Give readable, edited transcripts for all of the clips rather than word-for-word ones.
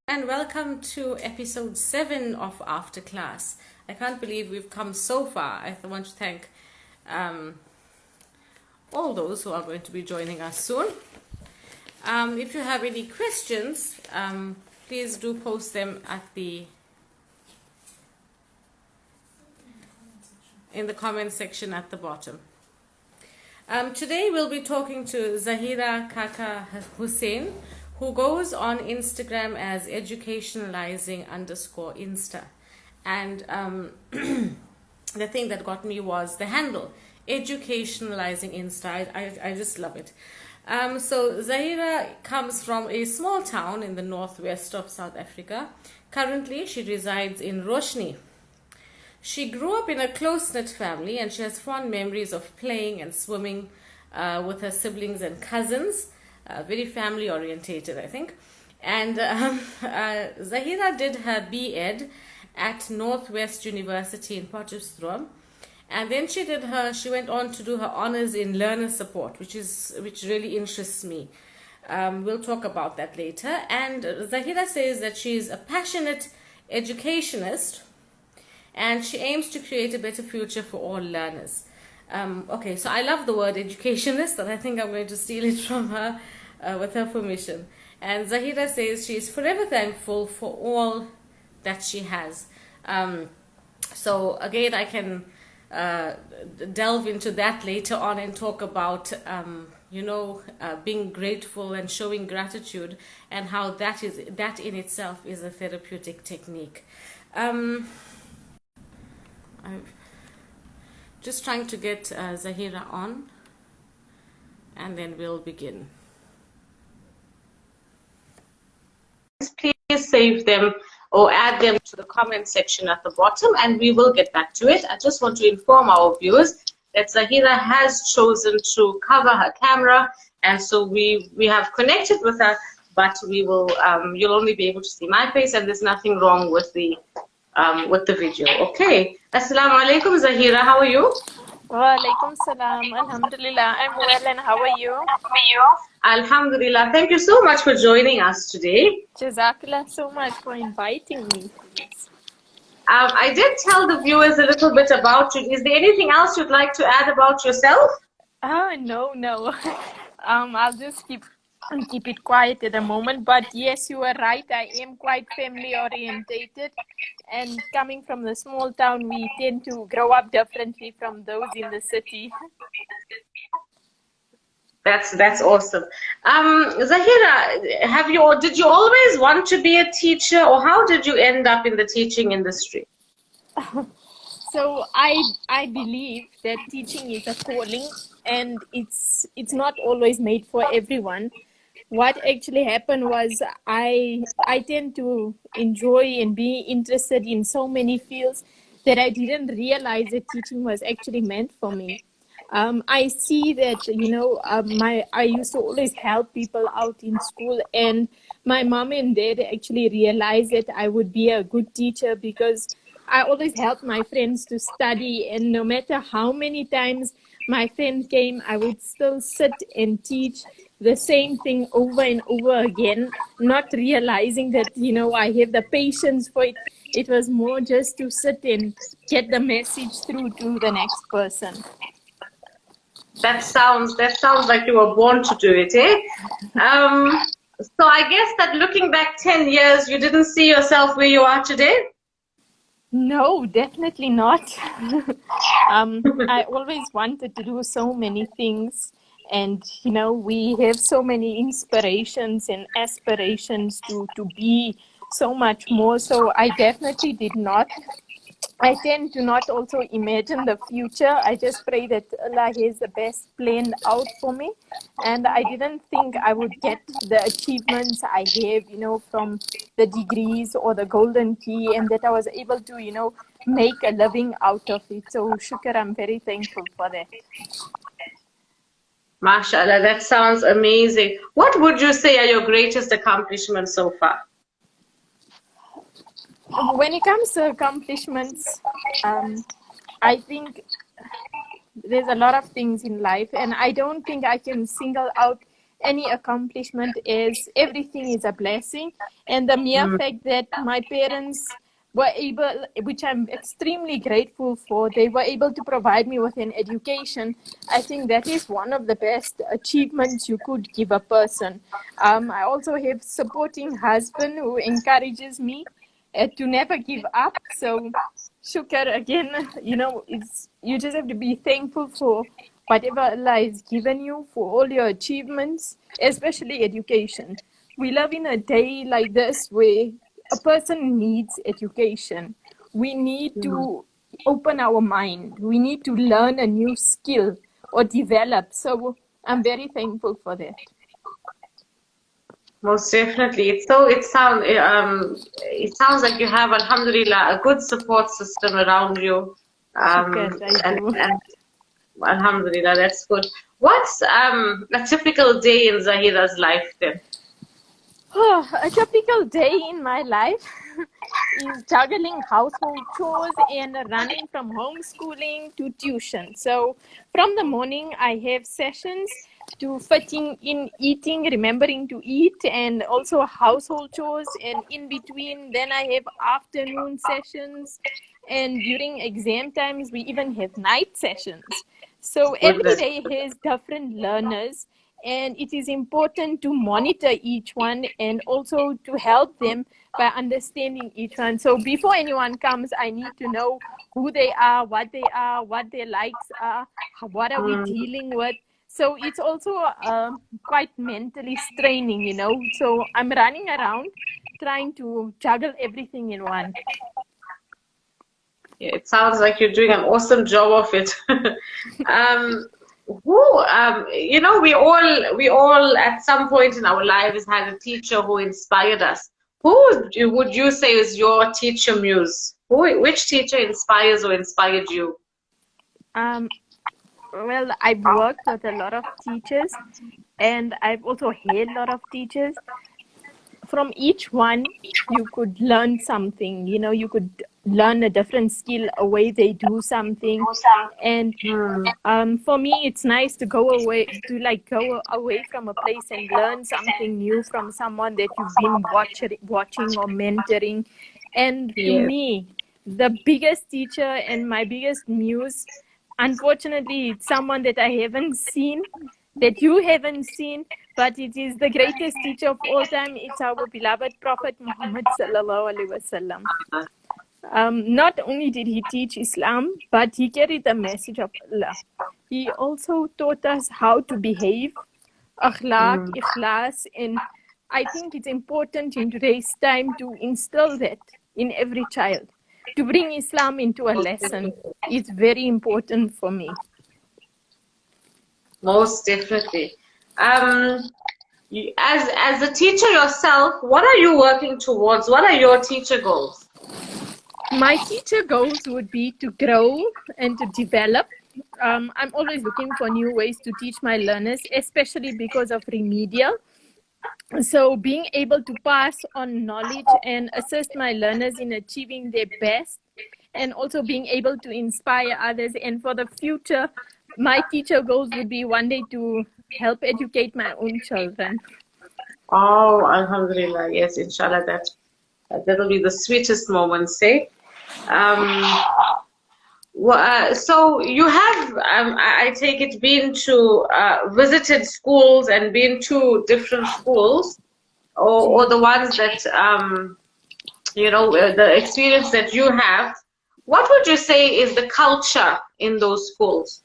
And welcome to episode 7 of After Class. I can't believe we've come so far. I want to thank all those who are going to be joining us soon. If you have any questions, please do post them in the comment section at the bottom. Today we'll be talking to Zaheera Kaka Hussein, who goes on Instagram as educationalizing_insta. And the thing that got me was the handle, educationalizing insta. I just love it. So Zaheera comes from a small town in the northwest of South Africa. Currently, she resides in Roshni. She grew up in a close-knit family, and she has fond memories of playing and swimming with her siblings and cousins. Very family orientated, I think. And Zaheera did her B.Ed at Northwest University in Potchefstroom, and then she went on to do her honors in learner support, which really interests me. We'll talk about that later. And Zaheera says that she's a passionate educationist, and she aims to create a better future for all learners. Okay, so I love the word educationist, and I think I'm going to steal it from her with her permission. And Zaheera says she is forever thankful for all that she has. So again, I can delve into that later on and talk about being grateful and showing gratitude, and how that in itself is a therapeutic technique. I'm just trying to get Zaheera on, and then we'll begin. Please save them or add them to the comment section at the bottom, and we will get back to it. I just want to inform our viewers that Zaheera has chosen to cover her camera, and so we have connected with her, but we will you'll only be able to see my face, and there's nothing wrong with the video. Okay. Assalamu alaikum, Zaheera. How are you? Wa alaikum salam. Alhamdulillah. I'm well, and how are you? Alhamdulillah. Thank you so much for joining us today. Jazakallah so much for inviting me. I did tell the viewers a little bit about you. Is there anything else you'd like to add about yourself? No. I'll just keep it quiet at the moment. But yes, you are right. I am quite family orientated, and coming from the small town, we tend to grow up differently from those in the city. That's awesome. Zaheera, did you always want to be a teacher, or how did you end up in the teaching industry? So I believe that teaching is a calling, and it's not always made for everyone. What actually happened was I tend to enjoy and be interested in so many fields that I didn't realize that teaching was actually meant for me. I see that, I used to always help people out in school, and my mom and dad actually realized that I would be a good teacher because I always helped my friends to study, and no matter how many times my friend came, I would still sit and teach the same thing over and over again, not realizing that, I have the patience for it. It was more just to sit and get the message through to the next person. That sounds like you were born to do it, eh? So I guess that looking back 10 years, you didn't see yourself where you are today? No, definitely not. I always wanted to do so many things, and we have so many inspirations and aspirations to be so much more. So I definitely did not. I tend to not also imagine the future. I just pray that Allah has the best planned out for me. And I didn't think I would get the achievements I have, from the degrees or the golden key, and that I was able to, make a living out of it. So shukr, I'm very thankful for that. MashaAllah, that sounds amazing. What would you say are your greatest accomplishments so far? When it comes to accomplishments, I think there's a lot of things in life, and I don't think I can single out any accomplishment is, everything is a blessing. And the mere fact that my parents were able, which I'm extremely grateful for, they were able to provide me with an education. I think that is one of the best achievements you could give a person. I also have supporting husband who encourages me to never give up. So shukr again, it's, you just have to be thankful for whatever Allah has given you, for all your achievements, especially education. We live in a day like this where a person needs education. We need to open our mind. We need to learn a new skill or develop. So I'm very thankful for that. Most definitely. It sounds like you have, alhamdulillah, a good support system around you. Shukr, I do. And alhamdulillah, that's good. What's a typical day in Zaheera's life then? Oh, a typical day in my life is juggling household chores and running from homeschooling to tuition. So from the morning, I have sessions to fitting in eating, remembering to eat, and also household chores. And in between, then I have afternoon sessions. And during exam times, we even have night sessions. So every Goodness. day has different learners, and it is important to monitor each one and also to help them by understanding each one. So before anyone comes, I need to know who they are, what their likes are, what are we dealing with. So it's also quite mentally straining, So I'm running around trying to juggle everything in one. Yeah, it sounds like you're doing an awesome job of it. We all at some point in our lives had a teacher who inspired us. Who would you say is your teacher muse? Which teacher inspires or inspired you? Well, I've worked with a lot of teachers, and I've also had a lot of teachers. From each one, you could learn something. You could learn a different skill, a way they do something. And for me, it's nice to go away from a place and learn something new from someone that you've been watching or mentoring. And to Yes. me, the biggest teacher and my biggest muse, unfortunately, it's someone that I haven't seen, that you haven't seen, but it is the greatest teacher of all time. It's our beloved Prophet Muhammad sallallahu alaihi wasallam. Not only did he teach Islam, but he carried the message of Allah. He also taught us how to behave, akhlaq, ikhlas, and I think it's important in today's time to instill that in every child. To bring Islam into a lesson is very important for me. Most definitely. As a teacher yourself, what are you working towards? What are your teacher goals? My teacher goals would be to grow and to develop. I'm always looking for new ways to teach my learners, especially because of remedial. So being able to pass on knowledge and assist my learners in achieving their best, and also being able to inspire others. And for the future, my teacher goals would be one day to help educate my own children. Oh, alhamdulillah. Yes, inshallah, that'll be the sweetest moment, say. So you have, I take it, been to visited schools and been to different schools, or the ones that the experience that you have. What would you say is the culture in those schools?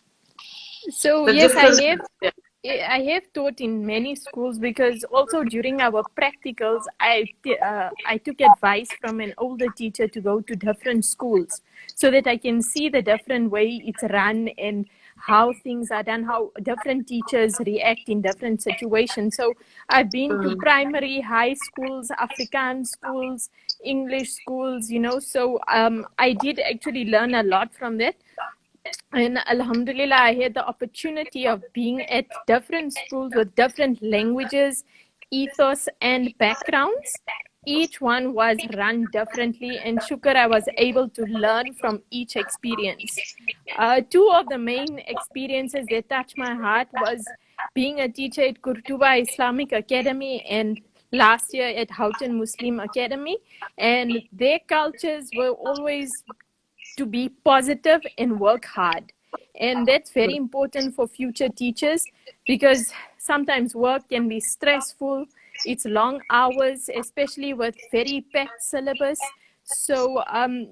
So The yes, difference. I have taught in many schools, because also during our practicals, I took advice from an older teacher to go to different schools so that I can see the different way it's run and how things are done, how different teachers react in different situations. So I've been to primary, high schools, Afrikaans schools, English schools, so I did actually learn a lot from that. And alhamdulillah, I had the opportunity of being at different schools with different languages, ethos, and backgrounds. Each one was run differently, and shukr, I was able to learn from each experience. Two of the main experiences that touched my heart was being a teacher at Kurtuba Islamic Academy and last year at Houghton Muslim Academy, and their cultures were always to be positive and work hard. And that's very important for future teachers because sometimes work can be stressful. It's long hours, especially with very packed syllabus. So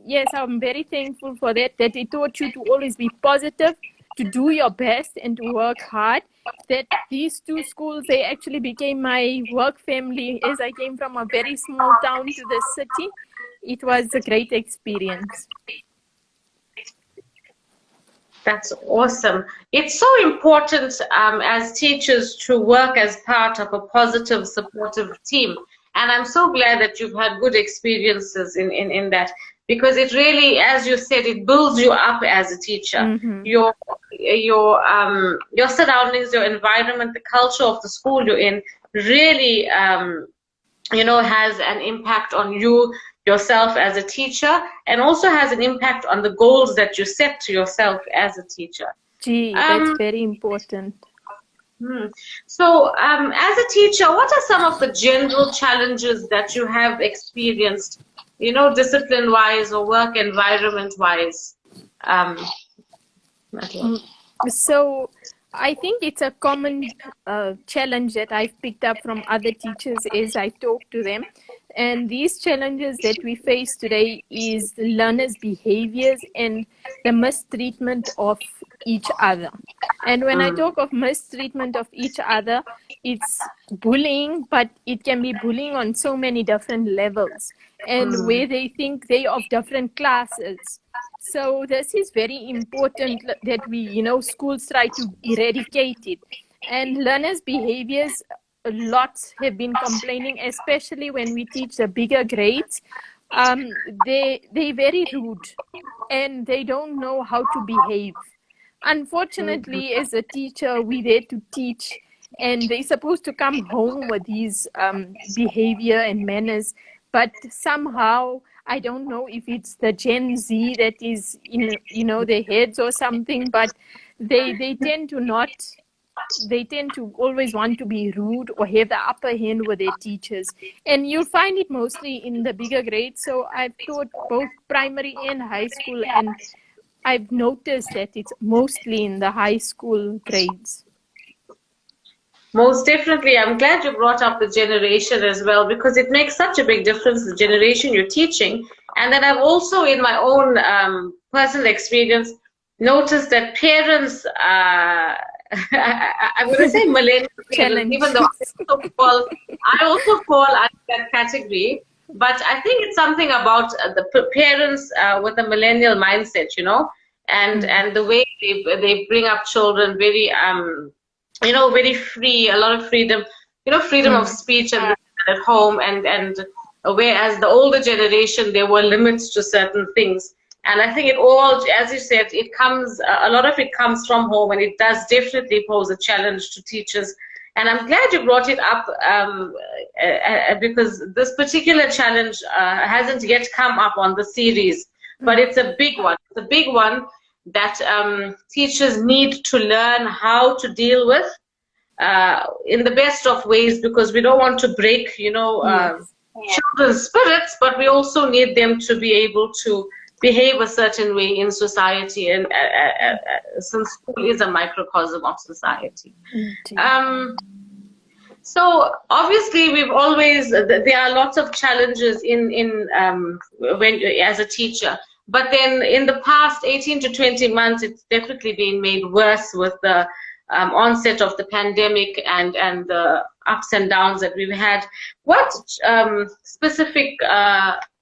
yes, I'm very thankful for that it taught you to always be positive, to do your best and to work hard. That these two schools, they actually became my work family as I came from a very small town to the city. It was a great experience. That's awesome. It's so important as teachers to work as part of a positive, supportive team. And I'm so glad that you've had good experiences in that, because it really, as you said, it builds you up as a teacher. Mm-hmm. Your surroundings, your environment, the culture of the school you're in really has an impact on you yourself as a teacher, and also has an impact on the goals that you set to yourself as a teacher. Gee, that's very important. So, as a teacher, what are some of the general challenges that you have experienced, discipline-wise or work environment-wise? So, I think it's a common challenge that I've picked up from other teachers as I talk to them. And these challenges that we face today is the learners' behaviors and the mistreatment of each other. And when I talk of mistreatment of each other, it's bullying, but it can be bullying on so many different levels and where they think they are of different classes. So this is very important that we, schools try to eradicate it. And learners' behaviors, lots have been complaining, especially when we teach the bigger grades. They're very rude and they don't know how to behave. Unfortunately, as a teacher, we're there to teach, and they're supposed to come home with these behavior and manners. But somehow, I don't know if it's the Gen Z that is in, their heads or something, but they tend to not. They tend to always want to be rude or have the upper hand with their teachers. And you'll find it mostly in the bigger grades. So I've taught both primary and high school, and I've noticed that it's mostly in the high school grades. Most definitely. I'm glad you brought up the generation as well, because it makes such a big difference, the generation you're teaching. And then I've also, in my own personal experience, noticed that parents, I'm going to say millennial parents, even though I also fall under that category. But I think it's something about the parents with a millennial mindset, and the way they bring up children very, very free, a lot of freedom, freedom of speech and at home, and whereas the older generation, there were limits to certain things. And I think it all, as you said, a lot of it comes from home, and it does definitely pose a challenge to teachers. And I'm glad you brought it up because this particular challenge hasn't yet come up on the series, but it's a big one. It's a big one that teachers need to learn how to deal with in the best of ways, because we don't want to break, children's spirits, but we also need them to be able to behave a certain way in society, and since school is a microcosm of society. So obviously there are lots of challenges when as a teacher, but then in the past 18 to 20 months, it's definitely been made worse with the onset of the pandemic and the ups and downs that we've had.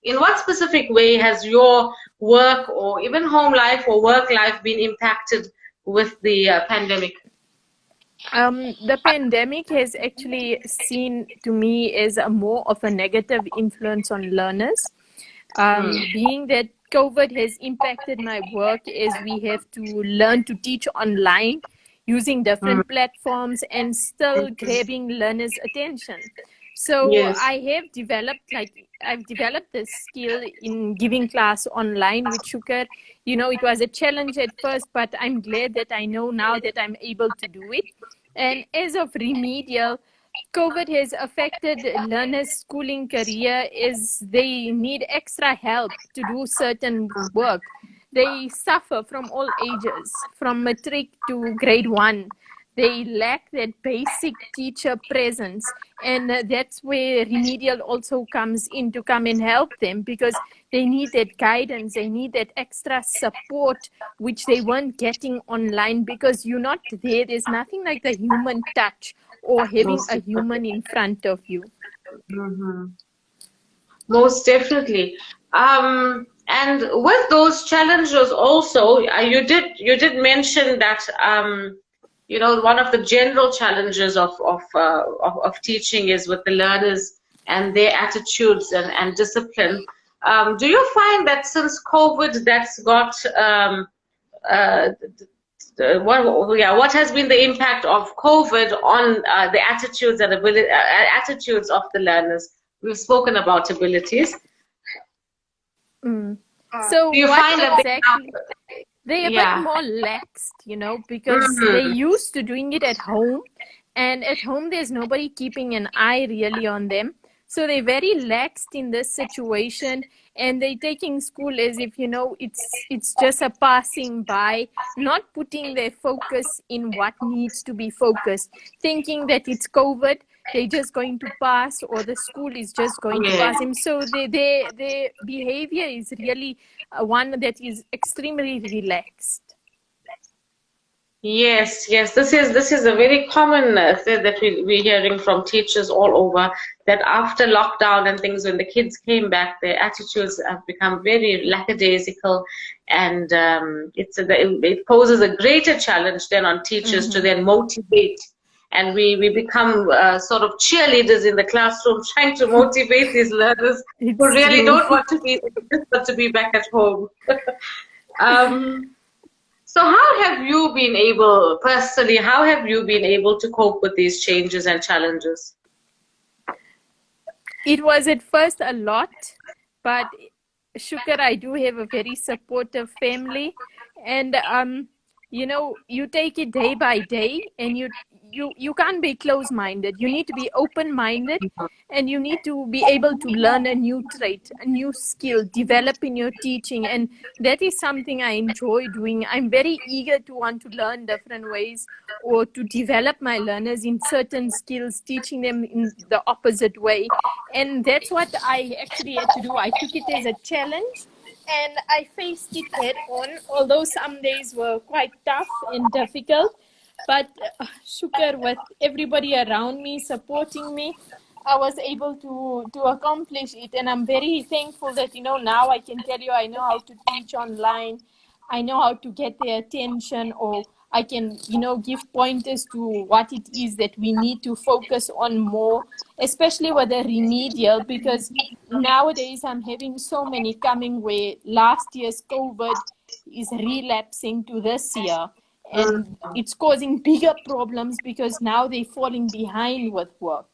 In what specific way has your work or even home life or work life been impacted with the pandemic? The pandemic has actually seen to me as more of a negative influence on learners, being that COVID has impacted my work as we have to learn to teach online using different platforms and still grabbing learners' attention. So I've developed this skill in giving class online with Shukar. It was a challenge at first, but I'm glad that I know now that I'm able to do it. And as of remedial, COVID has affected learners' schooling career as they need extra help to do certain work. They suffer from all ages, from matric to grade 1. They lack that basic teacher presence, and that's where remedial also comes in to come and help them, because they need that guidance, they need that extra support which they weren't getting online, because you're not there. There's nothing like the human touch or having Most a human definitely. in front of you. Most definitely. And with those challenges also, you did mention that one of the general challenges of teaching is with the learners and their attitudes and discipline. Do you find that since COVID, that's got uh, what has been the impact of COVID on the attitudes and attitudes of the learners? We've spoken about abilities. Mm. So Do you what find that they exactly? now, They're a bit yeah. more laxed, because they Mhm. used to doing it at home, and at home there's nobody keeping an eye really on them. So they're very laxed in this situation, and they're taking school as if it's just a passing by, not putting their focus in what needs to be focused, thinking that it's COVID, they're just going to pass, or the school is just going to Yeah. pass him. So their behavior is really one that is extremely relaxed. Yes, yes. This is a very common thing that we're hearing from teachers all over, that after lockdown and things, when the kids came back, their attitudes have become very lackadaisical, and it poses a greater challenge then on teachers to Mm-hmm. then motivate, and we become sort of cheerleaders in the classroom, trying to motivate these learners who It's really true. don't want to be there, just want to be back at home. Um, so how have you been able to cope with these changes and challenges? It was at first a lot, but Shukar, I do have a very supportive family, and you take it day by day, and you can't be close-minded. You need to be open-minded, and you need to be able to learn a new trait, a new skill, develop in your teaching, and that is something I enjoy doing. I'm very eager to want to learn different ways, or to develop my learners in certain skills, teaching them in the opposite way. And that's what I actually had to do. I took it as a challenge, and I faced it head on, although some days were quite tough and difficult. But Shukar, with everybody around me supporting me, I was able to accomplish it. And I'm very thankful that, now I can tell you I know how to teach online. I know how to get their attention, or I can, give pointers to what it is that we need to focus on more, especially with the remedial, because nowadays I'm having so many coming where last year's COVID is relapsing to this year. And it's causing bigger problems because now they're falling behind with work.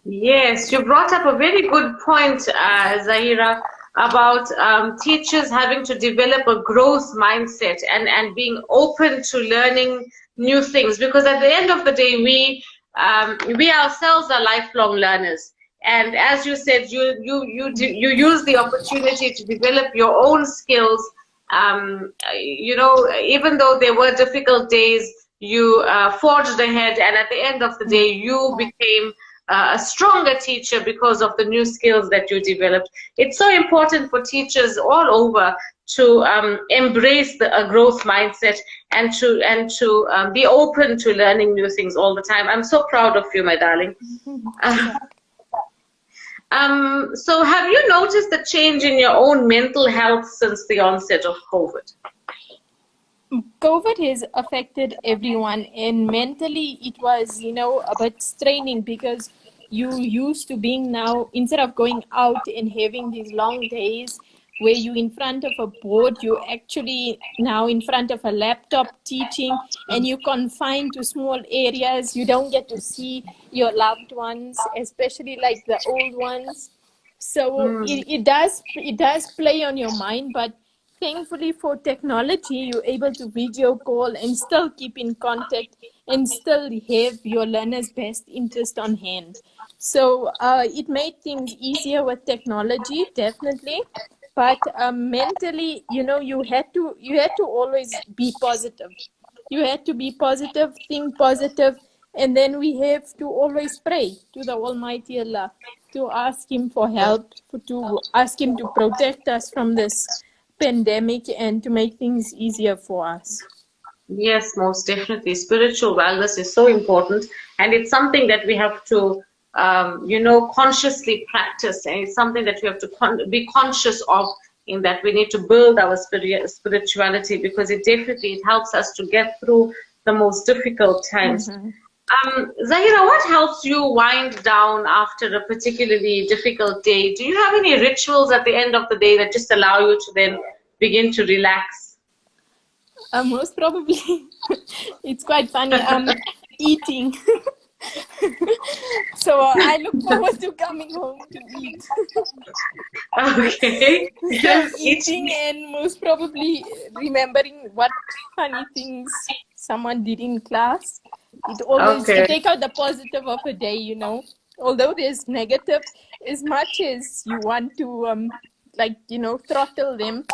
Yes, you brought up a very good point, Zahira, about teachers having to develop a growth mindset and being open to learning new things. Because at the end of the day, we ourselves are lifelong learners. And as you said, you use the opportunity to develop your own skills. Even though there were difficult days, you forged ahead, and at the end of the day, you became a stronger teacher because of the new skills that you developed. It's so important for teachers all over to embrace a growth mindset and to be open to learning new things all the time. I'm so proud of you, my darling. Uh, so have you noticed the change in your own mental health since the onset of COVID? COVID has affected everyone, and mentally it was, a bit straining, because you used to being now, instead of going out and having these long days where you in front of a board, you actually now in front of a laptop teaching, and you confined to small areas. You don't get to see your loved ones, especially like the old ones. So Mm, it does play on your mind, but thankfully for technology, you're able to video call and still keep in contact and still have your learner's best interest on hand. So it made things easier with technology, definitely. But mentally, you had to always be positive. You had to be positive, think positive, and then we have to always pray to the Almighty Allah, to ask Him for help, to ask Him to protect us from this pandemic and to make things easier for us. Yes, most definitely. Spiritual wellness is so important, and it's something that we have to, consciously practice, and it's something that we have to be conscious of. In that, we need to build our spirituality, because it helps us to get through the most difficult times. Mm-hmm. Zaheera, what helps you wind down after a particularly difficult day? Do you have any rituals at the end of the day that just allow you to then begin to relax? Most probably, it's quite funny. Eating. So I look forward to coming home to eat. Okay. So eating and most probably remembering what funny things someone did in class. It always to take out the positive of a day, Although there's negative, as much as you want to throttle them,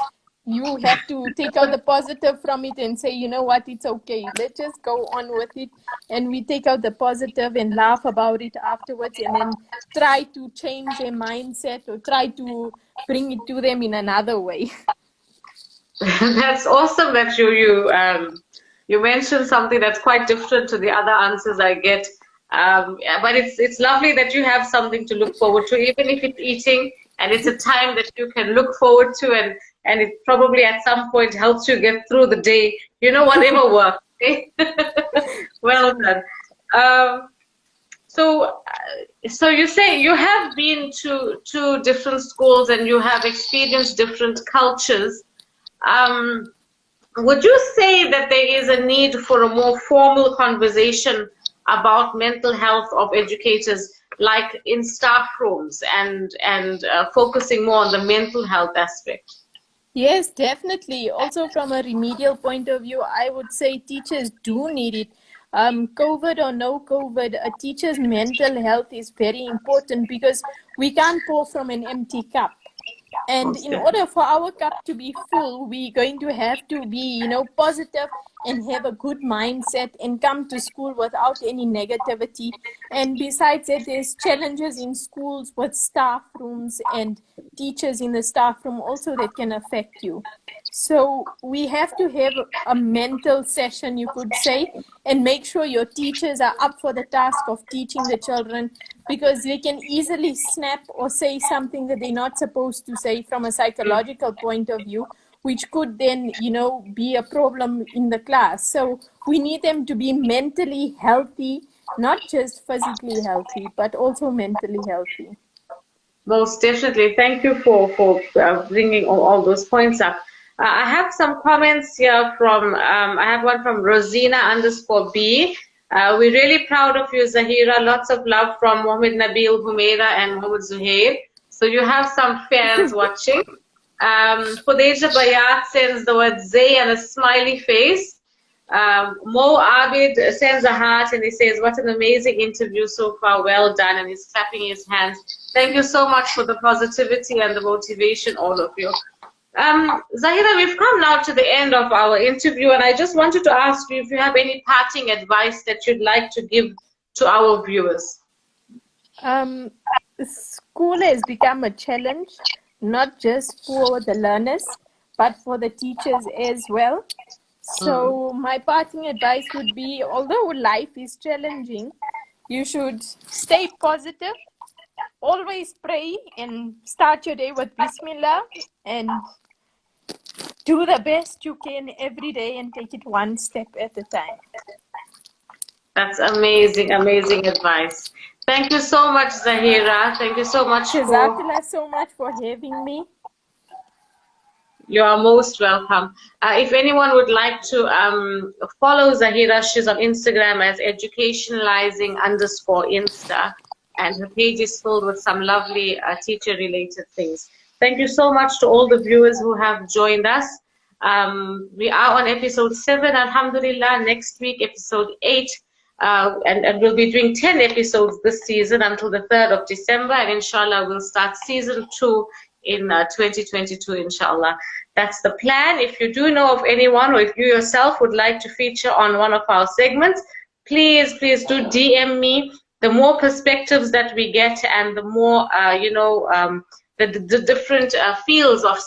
you have to take out the positive from it and say, you know what, it's okay. Let's just go on with it. And we take out the positive and laugh about it afterwards, and then try to change their mindset or try to bring it to them in another way. That's awesome that you mentioned something that's quite different to the other answers I get. But it's lovely that you have something to look forward to, even if it's eating, and it's a time that you can look forward to, and it probably at some point helps you get through the day. Whatever works. Okay? Well done. So you say you have been to different schools and you have experienced different cultures. Would you say that there is a need for a more formal conversation about mental health of educators, like in staff rooms, and focusing more on the mental health aspect? Yes, definitely. Also, from a remedial point of view, I would say teachers do need it. COVID or no COVID, a teacher's mental health is very important, because we can't pour from an empty cup. And in order for our cup to be full, we're going to have to be, positive and have a good mindset and come to school without any negativity. And besides that, there's challenges in schools with staff rooms and teachers in the staff room also that can affect you. So we have to have a mental session, you could say, and make sure your teachers are up for the task of teaching the children, because they can easily snap or say something that they're not supposed to say from a psychological point of view, which could then, be a problem in the class. So we need them to be mentally healthy, not just physically healthy, but also mentally healthy. Most definitely. Thank you for bringing all those points up. I have some comments here I have one from Rosina_B. We're really proud of you, Zaheera. Lots of love from Mohammed Nabil, Humaira, and Mohammed Zuhair. So you have some fans watching. Khudeja Bayat sends the word Zay and a smiley face. Mo Abid sends a heart and he says, what an amazing interview so far, well done, and he's clapping his hands. Thank you so much for the positivity and the motivation, all of you. Zaheera, we've come now to the end of our interview, and I just wanted to ask you if you have any parting advice that you'd like to give to our viewers. School has become a challenge, not just for the learners, but for the teachers as well. So my parting advice would be, although life is challenging, you should stay positive, always pray, and start your day with Bismillah, and do the best you can every day and take it one step at a time. That's amazing, amazing advice. Thank you so much, Zaheera. Thank you so much. Jazakallah so much for having me. You are most welcome. If anyone would like to follow Zaheera, she's on Instagram as educationalizing_insta, and her page is filled with some lovely teacher-related things. Thank you so much to all the viewers who have joined us. We are on episode 7, alhamdulillah. Next week, episode 8. And we'll be doing 10 episodes this season until the 3rd of December. And inshallah, we'll start season 2 in 2022, inshallah. That's the plan. If you do know of anyone, or if you yourself would like to feature on one of our segments, please do DM me. The more perspectives that we get, and the more the different fields of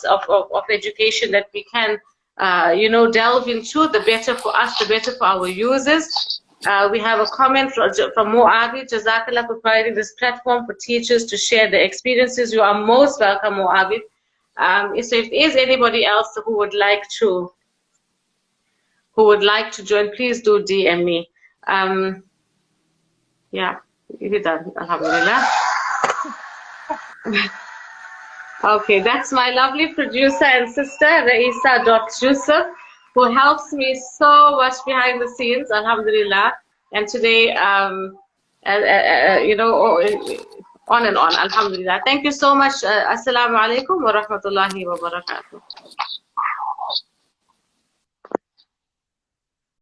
education that we can delve into, the better for us, the better for our users. We have a comment from Moabi. Jazakallah for providing this platform for teachers to share their experiences. You are most welcome, Moabi. So if there is anybody else who would like to join, please do DM me. Yeah, you're done, alhamdulillah. Okay, that's my lovely producer and sister, Raisa.Yusuf, who helps me so much behind the scenes, alhamdulillah. And today, on and on, alhamdulillah. Thank you so much. Assalamu alaikum wa rahmatullahi wa barakatuh.